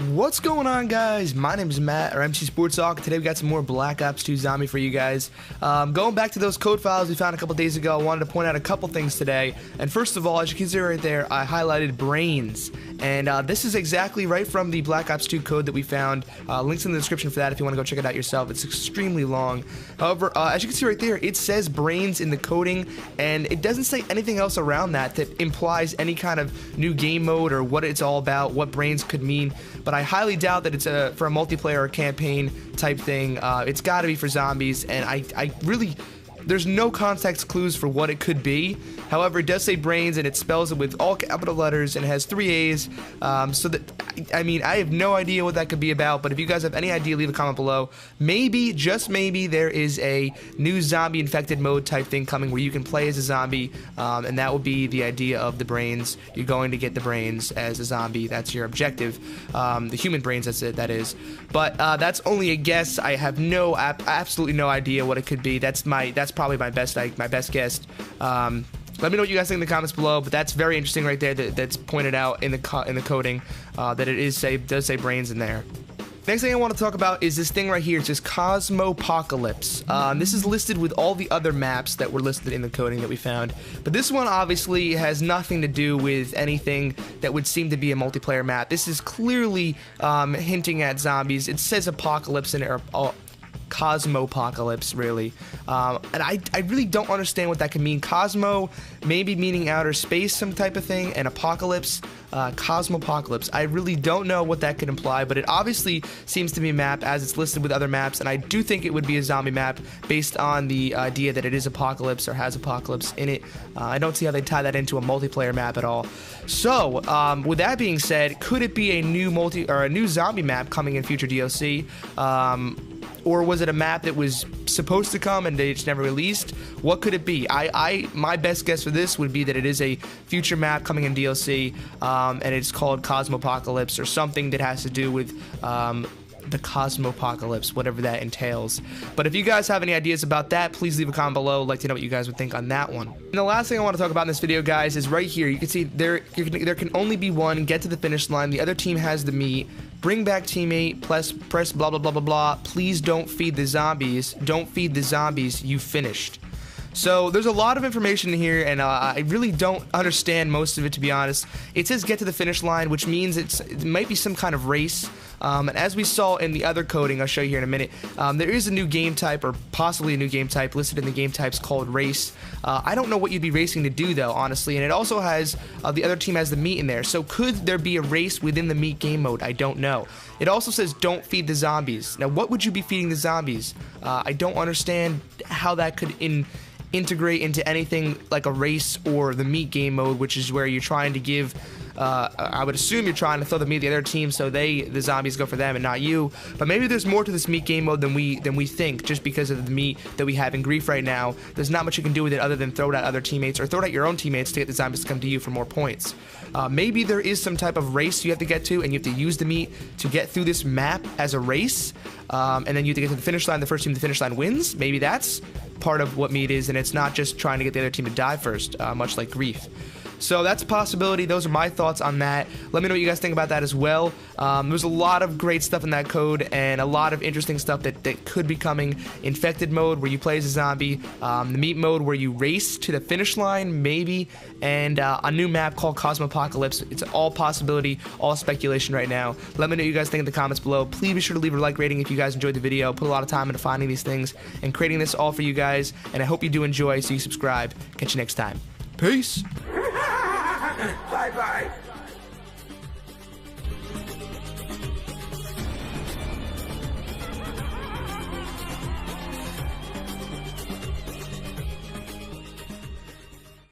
What's going on, guys? My name is Matt, or MC Sports Talk. Today we got some more Black Ops 2 Zombie for you guys. Going back to those code files we found a couple days ago, I wanted to point out a couple things today. And first of all, as you can see right there, I highlighted brains. And this is exactly right from the Black Ops 2 code that we found. Links in the description for that if you want to go check it out yourself. It's extremely long. However, as you can see right there, it says brains in the coding, and it doesn't say anything else around that implies any kind of new game mode or what it's all about, what brains could mean. But I highly doubt that it's for a multiplayer or campaign type thing. It's got to be for zombies, and I really... There's no context clues for what it could be. However, it does say brains, and it spells it with all capital letters, and it has 3 A's. So that, I mean, I have no idea what that could be about, but if you guys have any idea, leave a comment below. Maybe, just maybe, there is a new zombie infected mode type thing coming where you can play as a zombie, and that will be the idea of the brains. You're going to get the brains as a zombie. That's your objective. The human brains, that is. But that's only a guess. I have absolutely no idea what it could be. That's probably my best guess. Let me know what you guys think in the comments below. But that's very interesting right there. That's pointed out in the coding that it does say brains in there. Next thing I want to talk about is this thing right here. It says Cosmopocalypse. This is listed with all the other maps that were listed in the coding that we found. But this one obviously has nothing to do with anything that would seem to be a multiplayer map. This is clearly hinting at zombies. It says apocalypse in it. Cosmopocalypse, really. And I really don't understand what that could mean. Cosmo, maybe meaning outer space, some type of thing, and apocalypse, Cosmopocalypse. I really don't know what that could imply, but it obviously seems to be a map as it's listed with other maps, and I do think it would be a zombie map based on the idea that it is apocalypse or has apocalypse in it. I don't see how they tie that into a multiplayer map at all. So, with that being said, could it be a new zombie map coming in future DLC? Or was it a map that was supposed to come and they just never released? What could it be? My best guess for this would be that it is a future map coming in DLC, and it's called Cosmopocalypse or something that has to do with the Cosmopocalypse, whatever that entails. But if you guys have any ideas about that, please leave a comment below. I'd like to know what you guys would think on that one. And the last thing I want to talk about in this video, guys, is right here. You can see there can only be one. Get to the finish line. The other team has the meat. Bring back teammate, press blah, blah, blah, blah, blah. Please don't feed the zombies. Don't feed the zombies. You finished. So there's a lot of information here, and I really don't understand most of it, to be honest. It says get to the finish line, which means it might be some kind of race. And as we saw in the other coding, I'll show you here in a minute, there is a new game type, or possibly a new game type, listed in the game types called race. I don't know what you'd be racing to do, though, honestly, and it also has, the other team has the meat in there. So could there be a race within the meat game mode? I don't know. It also says don't feed the zombies. Now, what would you be feeding the zombies? I don't understand how that could integrate into anything like a race or the meat game mode, which is where you're trying to give I would assume you're trying to throw the meat at the other team so the zombies go for them and not you. But maybe there's more to this meat game mode than we think, just because of the meat that we have in Grief right now. There's not much you can do with it other than throw it at other teammates or throw it at your own teammates to get the zombies to come to you for more points. Maybe there is some type of race you have to get to, and you have to use the meat to get through this map as a race, and then you have to get to the finish line. The first team to the finish line wins. Maybe that's part of what meat is, and it's not just trying to get the other team to die first, much like Grief. So that's a possibility. Those are my thoughts on that. Let me know what you guys think about that as well. There's a lot of great stuff in that code, and a lot of interesting stuff that could be coming. Infected mode, where you play as a zombie. The meat mode, where you race to the finish line, maybe. And a new map called Cosmopocalypse. It's all possibility, all speculation right now. Let me know what you guys think in the comments below. Please be sure to leave a like rating if you guys enjoyed the video. Put a lot of time into finding these things and creating this all for you guys. And I hope you do enjoy, so you subscribe. Catch you next time. Peace. Bye-bye.